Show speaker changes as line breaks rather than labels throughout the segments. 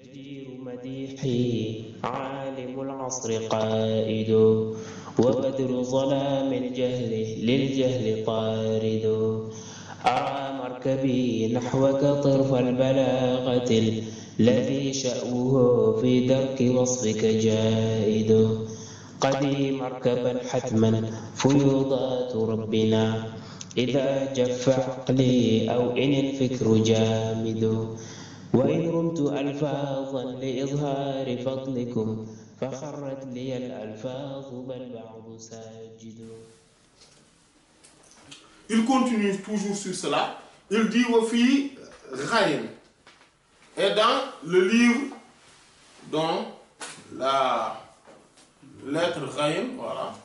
جدير مديحي عالم العصر قائد وبدر ظلام الجهل للجهل طارد أرى مركبي نحوك طرف البلاغة الذي شأوه في درك وصفك جائد قدي مركبا حتما فيوضات ربنا إذا جف عقلي أو إن الفكر جامد وإن رمت ألفاظا لإظهار فضلكم فخرت لي الألفاظ بل بعض ساجد.
Il continue toujours sur cela. Il dit wa fi Ghayn. Et dans le livre dont la lettre Ghayn, voilà.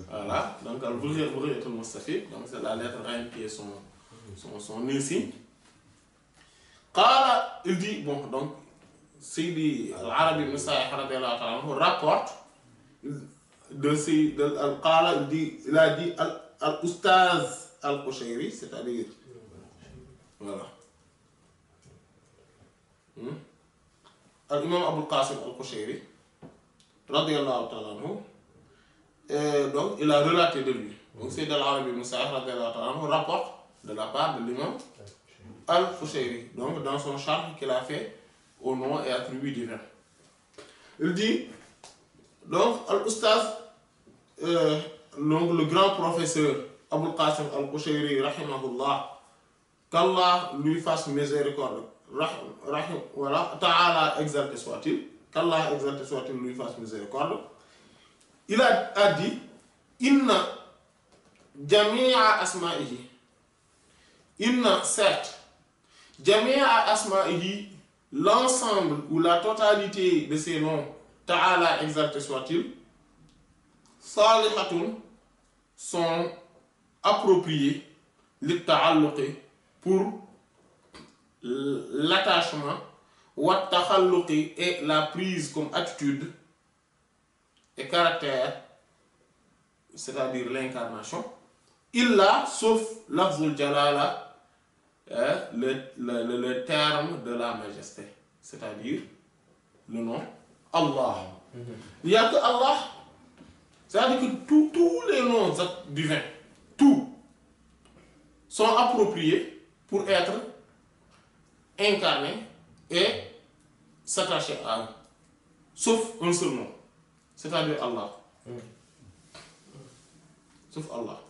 Voilà, donc Al-Bughyat al-Mustafid, donc c'est la lettre Ghayn qui est son insigne. Qala, il dit, bon, donc, Sidi Al-Arabi ibn Sa'ih radiyallahu ta'ala anhu rapporte de Al-Qala, il a dit Al-Ustaz Al-Qushayri, c'est-à-dire, voilà. Al-Imam Abu al-Qasim Al-Qushayri, radiyallahu ta'ala anhu, et donc il a relaté de lui. Donc Sidi Al-Arabi ibn Sa'ih radiyallahu ta'ala anhu rapporte de la part de l'imam Al-Qushayri, donc dans son charme qu'il a fait au nom et attribut divin. Il dit, donc Al-Ustaz, donc le grand professeur Abul Qasim Al-Qushayri, rahimahullah, qu'Allah lui fasse miséricorde, voilà, Ta'ala exalté soit-il, qu'Allah exalté soit-il lui fasse miséricorde, il a dit, Inna jami'a asma'ihi, Inna certes, Jami'a asma'ihi, l'ensemble ou la totalité de ces noms, Ta'ala exalté soit-il, Salihatun, sont appropriés, li ta'alluqi, pour l'attachement, wa takhalluqi, et la prise comme attitude et caractère, c'est-à-dire l'incarnation, illa, sauf lafzul jalala, le terme de la majesté, c'est-à-dire le nom Allah. Il n'y a que Allah, c'est-à-dire que tous les noms divins, tous, sont appropriés pour être incarnés et s'attacher à eux, sauf un seul nom, c'est-à-dire Allah. Sauf Allah.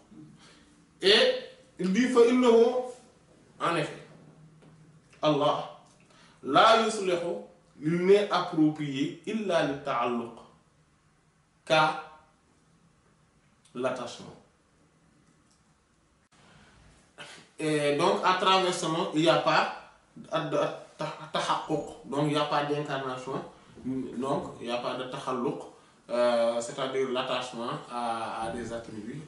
Et il dit fa innahu, en effet, Allah, la yuslihu, il n'est approprié illa le ta'alluq, qu'à l'attachement. Et donc, à travers ce nom, il n'y a pas de tahaqquq, donc il n'y a pas d'incarnation, donc il n'y a pas de takhalluq, c'est-à-dire l'attachement à des attributs,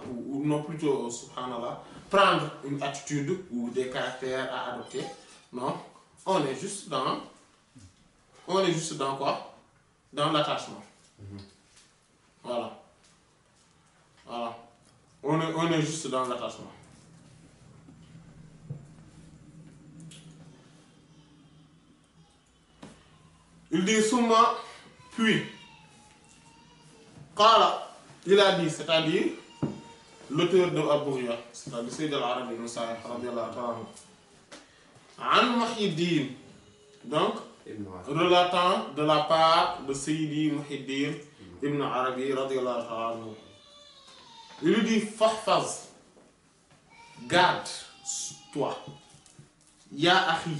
ou non plutôt, subhanallah, prendre une attitude ou des caractères à adopter. Non, on est juste dans quoi? Dans l'attachement. Voilà. Voilà. On est juste dans l'attachement. Il dit summa, puis, qala, il a dit, c'est-à-dire l'auteur de Al-Bughyat, c'est-à-dire Sayyid Al-Arabi ibn Sa'ih radiyallahu ta'ala anhu, an Muhyiddin, donc relatant de la part de Sayyidi Muhyiddin ibn Arabi radiyallahu ta'ala anhu. Il lui dit fahfaz, garde toi, ya akhi,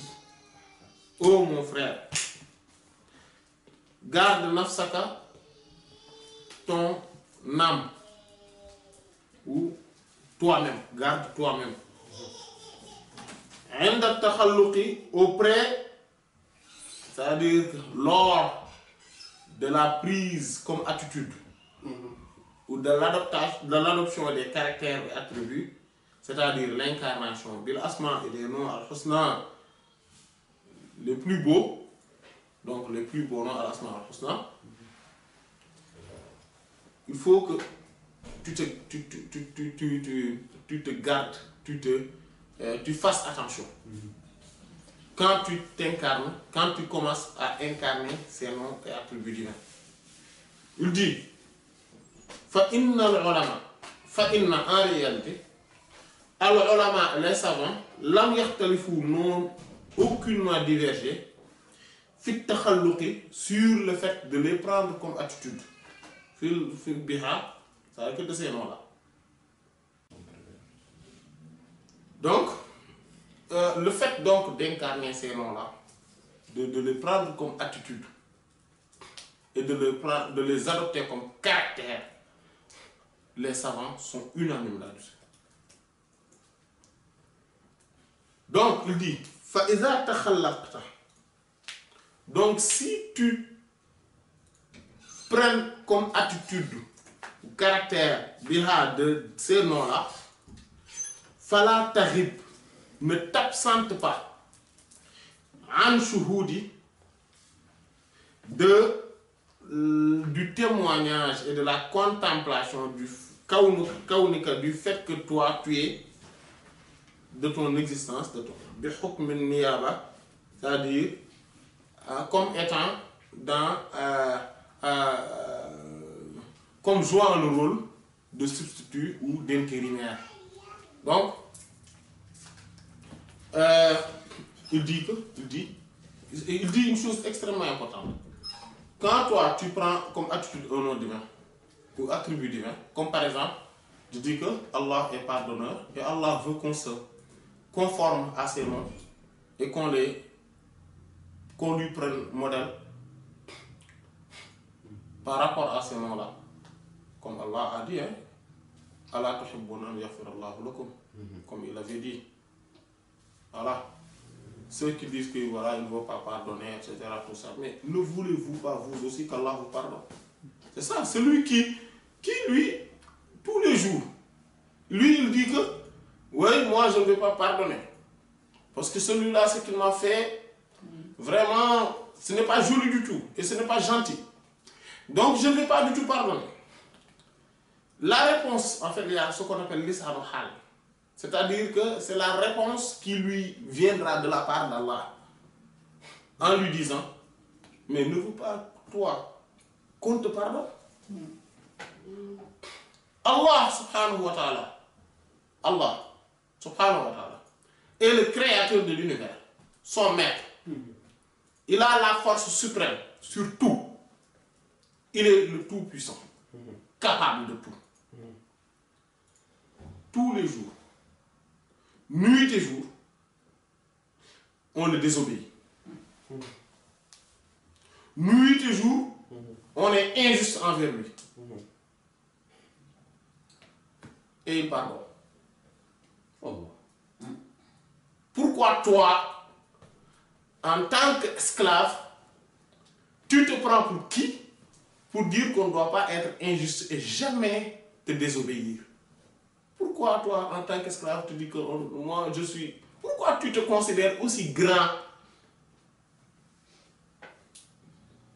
ô mon frère, garde nafsaka, ton âme, ou toi-même, garde toi-même. Inda takhalluqi, auprès, c'est-à-dire lors de la prise comme attitude, ou de l'adoption des caractères et attributs, c'est-à-dire l'incarnation, bil asma et des noms al-husna, les plus beaux, donc les plus beaux noms al-asma al-husna, il faut que tu te gardes, tu fasses attention. quand tu t'incarnes, quand tu commences à incarner ces noms et attributs divins. Il dit, fa inna al-ulama, fa inna en réalité, al-ulama, les savants, lam yaxtalifu n'ont aucunement divergé, fit taxalluqi sur le fait de les prendre comme attitude. Fil biha, ça veut dire que de ces noms-là. Donc, le fait donc d'incarner ces noms-là, de les prendre comme attitude et de les adopter comme caractère, les savants sont unanimes là-dessus. Donc, il dit, fa iza takhallaqta. Donc, si tu prends comme attitude ou caractère biha de ces noms-là, fala taghib, ne t'absente pas an shuhudi du témoignage et de la contemplation du kawnika, du fait que toi tu es de ton existence, de ton bi hukm niyaba, c'est-à-dire comme étant dans comme jouant le rôle de substitut ou d'intérimaire. Donc il dit une chose extrêmement importante. Quand toi tu prends comme attitude un nom divin ou attribut divin, comme par exemple, tu dis que Allah est pardonneur et Allah veut qu'on se conforme à ces noms et qu'on lui prenne modèle par rapport à ces noms-là. Comme Allah a dit, hein, Allah tuhibbuna an yaghfirallahu lakum, comme il avait dit. Voilà. Ceux qui disent que voilà, il ne veut pas pardonner, etc. Tout ça. Mais ne voulez-vous pas vous aussi qu'Allah vous pardonne? C'est ça. Celui qui lui, tous les jours, lui il dit que oui, moi je ne vais pas pardonner. Parce que celui-là, ce qu'il m'a fait, vraiment, ce n'est pas joli du tout. Et ce n'est pas gentil. Donc je ne vais pas du tout pardonner. La réponse, en fait, il y a ce qu'on appelle l'is'anu hal. C'est-à-dire que c'est la réponse qui lui viendra de la part d'Allah. En lui disant, mais ne veux pas, toi, qu'on te pardonne? Allah subhanahu wa ta'ala, Allah subhanahu wa ta'ala, est le créateur de l'univers, son maître. Il a la force suprême sur tout. Il est le tout-puissant, capable de tout. Tous les jours, nuit et jour, on le désobéit. Nuit et jour, on est injuste envers lui. Et il pardonne. Pourquoi toi, en tant qu'esclave, tu te prends pour qui? Pour dire qu'on ne doit pas être injuste et jamais te désobéir. Pourquoi toi, en tant qu'esclave, tu dis que moi je suis... Pourquoi tu te considères aussi grand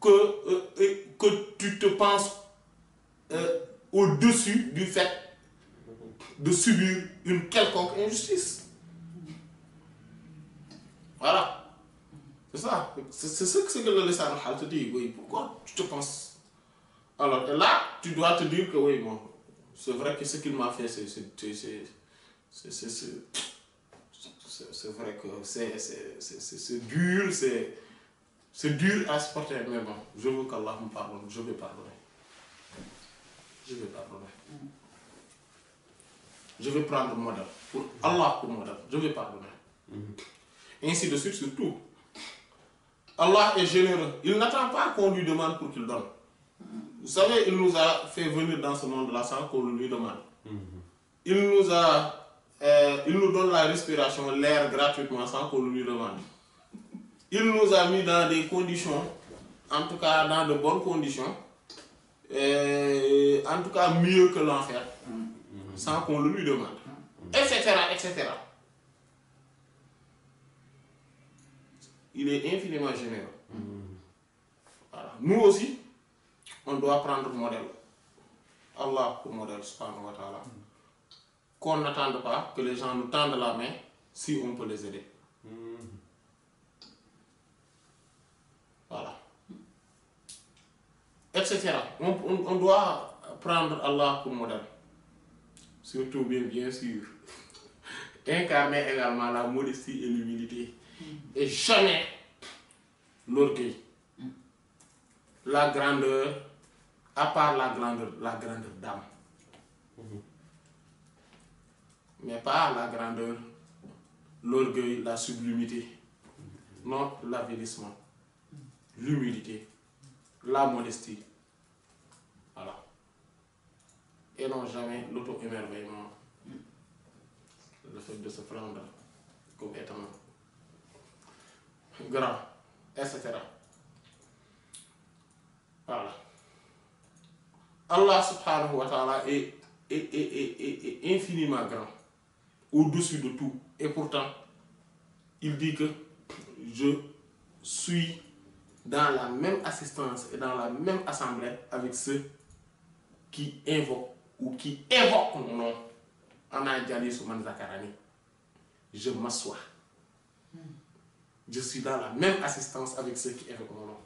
que tu te penses au-dessus du fait de subir une quelconque injustice? Voilà. C'est ça. C'est ce que le Lisan al-Hal te dit. Oui, pourquoi tu te penses... Alors là, tu dois te dire que oui, bon, c'est vrai que ce qu'il m'a fait, c'est vrai que c'est dur, c'est dur à supporter, mais bon, je veux qu'Allah me pardonne, je vais pardonner. Je vais pardonner. Je vais prendre modèle. Pour Allah pour modèle, je vais pardonner. Ainsi de suite, surtout. Allah est généreux. Il n'attend pas qu'on lui demande pour qu'il donne. Vous savez, il nous a fait venir dans ce monde-là sans qu'on lui demande. Il nous donne la respiration, l'air gratuitement sans qu'on lui demande. Il nous a mis dans des conditions, en tout cas dans de bonnes conditions, en tout cas mieux que l'enfer, sans qu'on le lui demande, etc., etc. Il est infiniment généreux. Voilà. Nous aussi, on doit prendre modèle. Allah pour modèle, subhanahu wa ta'ala. Qu'on n'attende pas que les gens nous tendent la main si on peut les aider. etc. On doit prendre Allah pour modèle. Surtout, bien sûr, incarner également la modestie et l'humilité. Et jamais l'orgueil. La grandeur, à part la grandeur d'âme. Mais pas la grandeur, l'orgueil, la sublimité. Non, l'avilissement, l'humilité, la modestie. Voilà. Et non jamais l'auto-émerveillement. Le fait de se prendre comme étant grand, etc. Voilà. Allah subhanahu wa ta'ala est infiniment grand, au-dessus de tout. Et pourtant, il dit que je suis dans la même assistance et dans la même assemblée avec ceux qui invoquent ou qui évoquent mon nom. Je m'assois. Je suis dans la même assistance avec ceux qui évoquent mon nom.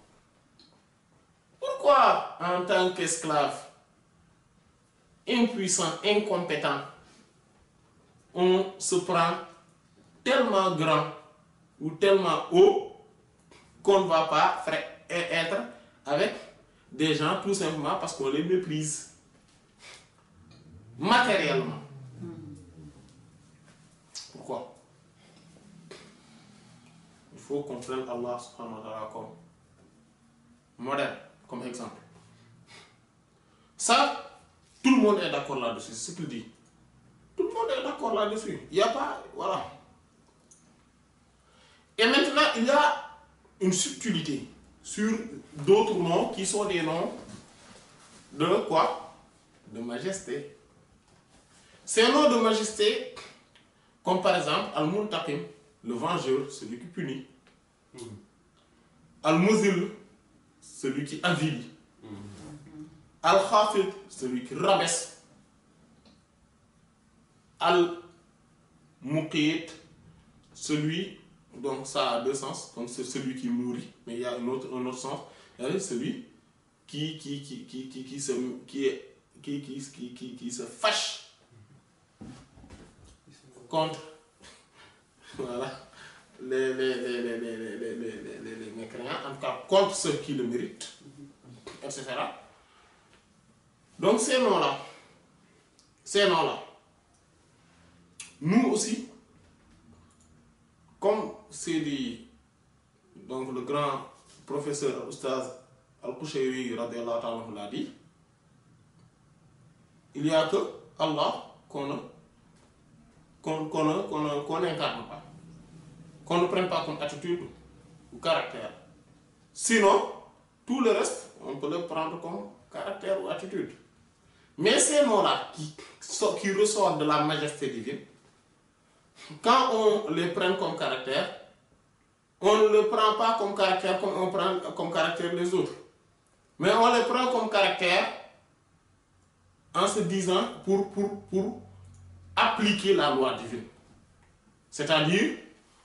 Pourquoi, en tant qu'esclave, impuissant, incompétent, on se prend tellement grand ou tellement haut qu'on ne va pas être avec des gens tout simplement parce qu'on les méprise matériellement? Pourquoi? Il faut qu'on prenne Allah subhanahu wa ta'ala comme modèle, comme exemple. Ça, tout le monde est d'accord là-dessus, c'est ce qu'il dit. Tout le monde est d'accord là-dessus. Il n'y a pas... Voilà. Et maintenant, il y a une subtilité sur d'autres noms qui sont des noms de quoi? De majesté. Ces noms de majesté, comme par exemple Al-Muntaqim, le vengeur, celui qui punit. Al-Muzil, celui qui avilit. Al-Khafid, celui qui rabaisse. Al-Muqit, celui, donc ça a deux sens, donc c'est celui qui nourrit, mais il y a un autre sens, celui qui se fâche contre voilà, les mécréants, en tout cas contre ceux qui le méritent, etc. Donc ces noms-là, nous aussi, comme c'est dit, donc le grand professeur Oustaz Al-Qushayri radiyallahu ta'ala l'a dit, il n'y a que Allah qu'on n'incarne pas, qu'on ne prenne pas comme attitude ou caractère. Sinon, tout le reste, on peut le prendre comme caractère ou attitude. Mais ces noms-là qui ressortent de la majesté divine, quand on les prend comme caractère, on ne le prend pas comme caractère comme on prend comme caractère les autres. Mais on les prend comme caractère en se disant pour appliquer la loi divine. C'est-à-dire,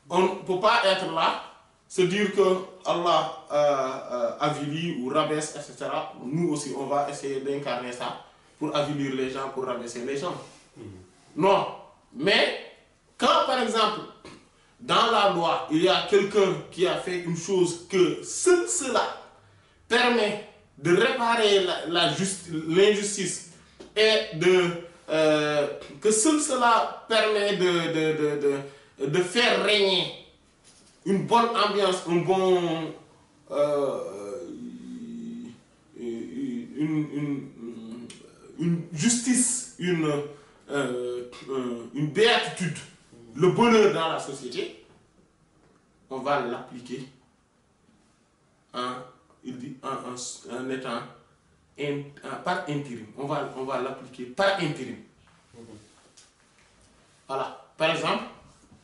on ne peut pas être là, se dire que Allah avilit ou rabaisse, etc. Nous aussi, on va essayer d'incarner ça pour avilir les gens, pour rabaisser les gens. Non. Mais, quand par exemple, dans la loi, il y a quelqu'un qui a fait une chose que seul cela permet de réparer l'injustice et que seul cela permet de faire régner une bonne ambiance, une justice, une béatitude, le bonheur dans la société, on va l'appliquer en étant par intérim. On va l'appliquer par intérim. Voilà. Par exemple,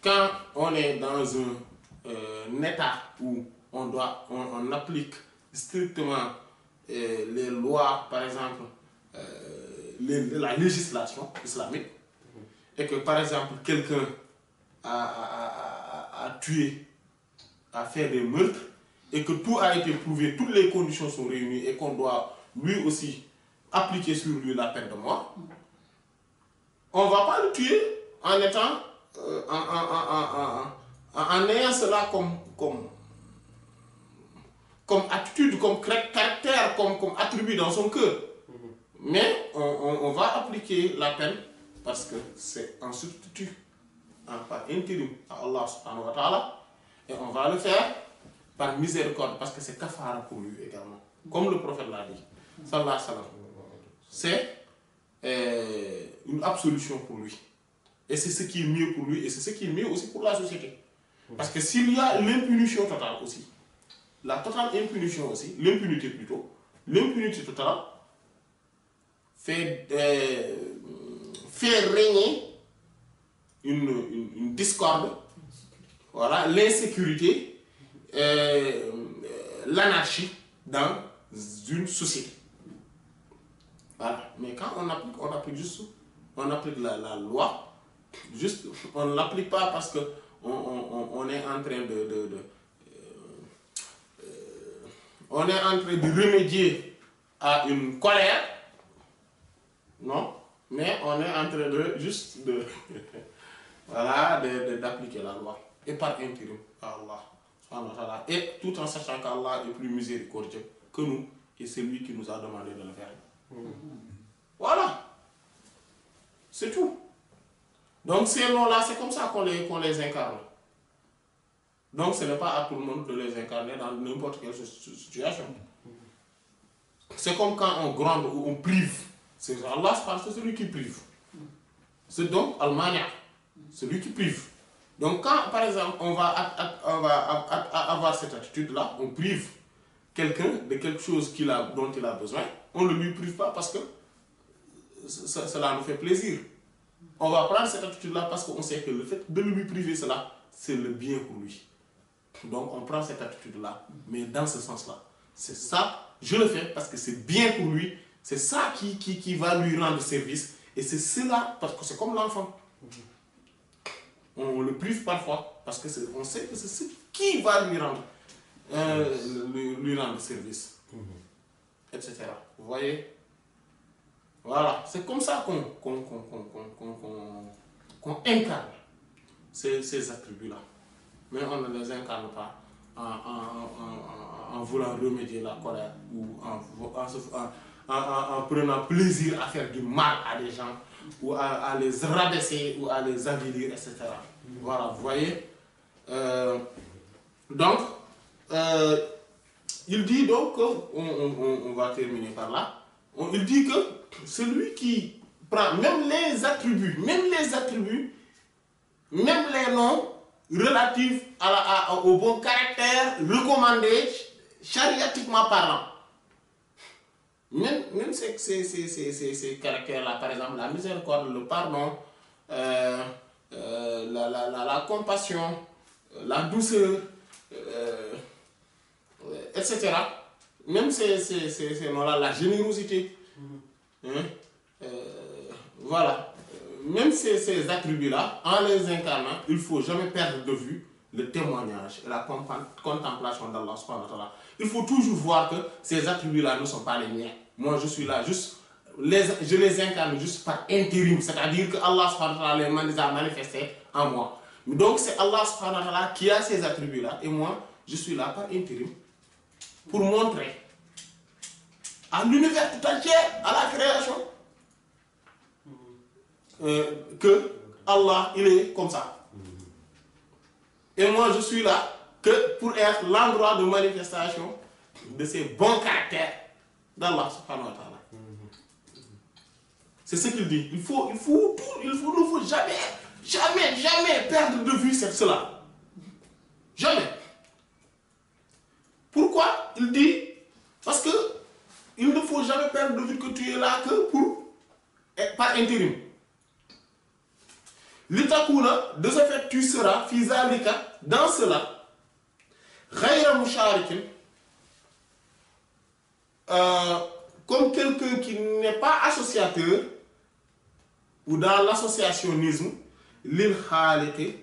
quand on est dans un état où on applique strictement les lois, par exemple, la législation islamique, et que par exemple quelqu'un a tué, a fait des meurtres, et que tout a été prouvé, toutes les conditions sont réunies, et qu'on doit lui aussi appliquer sur lui la peine de mort, on ne va pas le tuer en étant, en ayant cela comme attitude, comme caractère, comme attribut dans son cœur. Mais on va appliquer la peine parce que c'est un substitut, par intérim à Allah subhanahu wa ta'ala, et on va le faire par miséricorde parce que c'est kafara pour lui également. Comme le prophète l'a dit, sallallahu alayhi wa sallam. C'est une absolution pour lui. Et c'est ce qui est mieux pour lui et c'est ce qui est mieux aussi pour la société. Parce que s'il y a l'impunité totale aussi, la totale impunité aussi, l'impunité plutôt, l'impunité totale fait régner une discorde, voilà, l'insécurité, l'anarchie dans une société. Voilà. Mais quand on applique juste, on applique la loi, juste, on ne l'applique pas parce que on est en train on est en train de remédier à une colère, non, mais on est en train de juste voilà, d'appliquer la loi et par intérim à Allah, et tout en sachant qu'Allah est plus miséricordieux que nous et c'est lui qui nous a demandé de le faire. Voilà, c'est tout. Donc ces noms-là, c'est comme ça qu'on les incarne. Donc ce n'est pas à tout le monde de les incarner dans n'importe quelle situation. C'est comme quand on gronde ou on prive. C'est Allah, c'est celui qui prive. C'est donc Al-Mani', celui qui prive. Donc quand par exemple on va avoir cette attitude-là, on prive quelqu'un de quelque chose dont il a besoin, on ne lui prive pas parce que cela nous fait plaisir. On va prendre cette attitude-là parce qu'on sait que le fait de lui priver cela, c'est le bien pour lui. Donc on prend cette attitude-là, mais dans ce sens-là. C'est ça, je le fais parce que c'est bien pour lui, c'est ça qui va lui rendre service, et c'est cela, parce que c'est comme l'enfant. On le prive parfois, parce qu'on sait que c'est ce qui va lui rendre service, etc. Vous voyez? Voilà, c'est comme ça qu'on incarne ces attributs-là. Mais on ne les incarne pas en voulant remédier la colère ou en prenant plaisir à faire du mal à des gens ou à les rabaisser ou à les avilir, etc. Voilà, vous voyez. Donc, il dit donc, on va terminer par là, il dit que celui qui prend même les attributs, même les noms relatifs au bon caractère recommandé chariatiquement parlant, même ces caractères-là, par exemple la miséricorde, le pardon, la compassion, la douceur, etc. Même ces noms-là, la générosité, voilà. Même ces attributs-là, en les incarnant, il ne faut jamais perdre de vue le témoignage et la contemplation d'Allah subhanahu wa ta'ala. Il faut toujours voir que ces attributs-là ne sont pas les miens. Moi, je suis là juste, je les incarne juste par intérim, c'est-à-dire que Allah subhanahu wa ta'ala les a manifestés en moi. Donc c'est Allah subhanahu wa ta'ala qui a ces attributs-là et moi, je suis là par intérim pour montrer à l'univers tout entier, à la création, que Allah, il est comme ça. Et moi, je suis là que pour être l'endroit de manifestation de ces bons caractères d'Allah subhanahu wa ta'ala. C'est ce qu'il dit. Il ne faut jamais perdre de vue cela. Jamais. Pourquoi? Il dit, parce que il ne faut jamais perdre de vue que tu es là que par intérim. Litakuna, de ce fait, tu seras, fizalika, dans cela, ghayra musharikin, comme quelqu'un qui n'est pas associateur, ou dans l'associationnisme, lil khaliqi,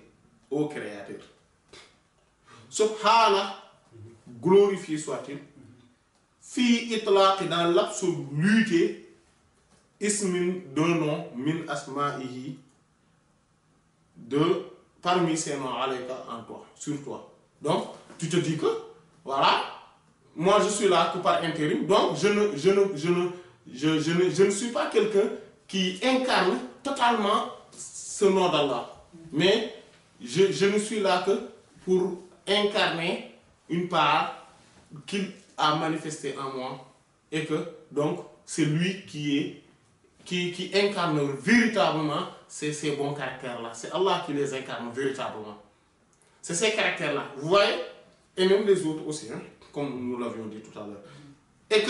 au créateur. Subhana, glorifié soit-il, fi itlaq dans l'absoluité ismin d'un nom min asma'ihi de parmi ces noms alayka en toi, sur toi. Donc tu te dis que voilà, moi je suis là que par intérim, donc je ne suis pas quelqu'un qui incarne totalement ce nom d'Allah, mais je ne suis là que pour incarner une part qu'il a manifesté en moi, et que donc c'est lui qui incarne véritablement ces bons caractères-là. C'est Allah qui les incarne véritablement. C'est ces caractères-là. Vous voyez? Et même les autres aussi, hein, comme nous l'avions dit tout à l'heure. Et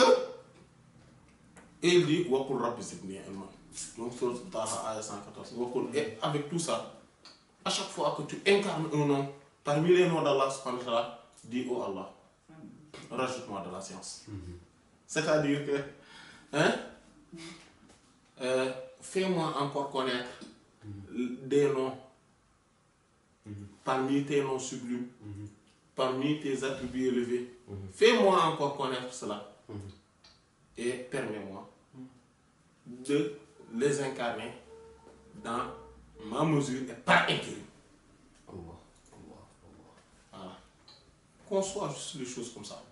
il dit Waqul Rabbi zidni ilma. Donc, sur Taha 114. Et avec tout ça, à chaque fois que tu incarnes un nom, parmi les noms d'Allah, dis oh Allah, rajoute-moi de la science. C'est-à-dire que, hein, fais-moi encore connaître des noms parmi tes noms sublimes, parmi tes attributs élevés. Fais-moi encore connaître cela et permets-moi de les incarner dans ma mesure et par intérim. Voilà. Qu'on soit juste les choses comme ça.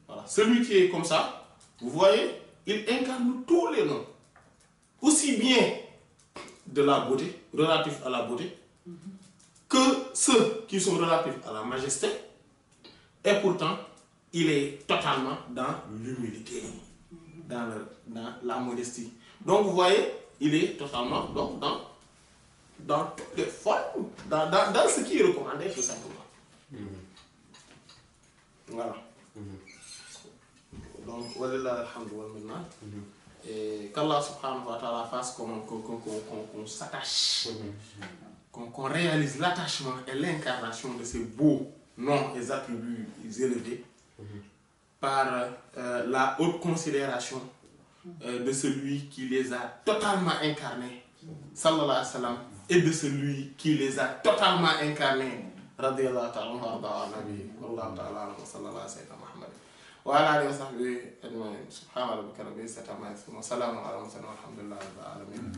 Voilà. Celui qui est comme ça, vous voyez, il incarne tous les noms. Aussi bien de la beauté, relatifs à la beauté, que ceux qui sont relatifs à la majesté, et pourtant, il est totalement dans l'humilité, dans la modestie. Donc, vous voyez, il est totalement donc, dans toutes les formes, dans ce qui est recommandé, tout simplement. Voilà. Donc, walillah alhamdu wal minna. Et qu'Allah subhanahu wa ta'ala fasse qu'on s'attache, qu'on réalise l'attachement et l'incarnation de ces beaux noms et attributs élevés par la haute considération de celui qui les a totalement incarnés, sallallahu alayhi wa sallam, et de celui qui les a totalement incarnés, radiyallahu ta'ala wa nabi, wallahu ta'ala wa sallallahu alayhi wa Muhammad. وعلى آله وصحبه أجمعين سبحان ربك رب العزة عما يصفون وسلام على المرسلين والحمد لله رب العالمين.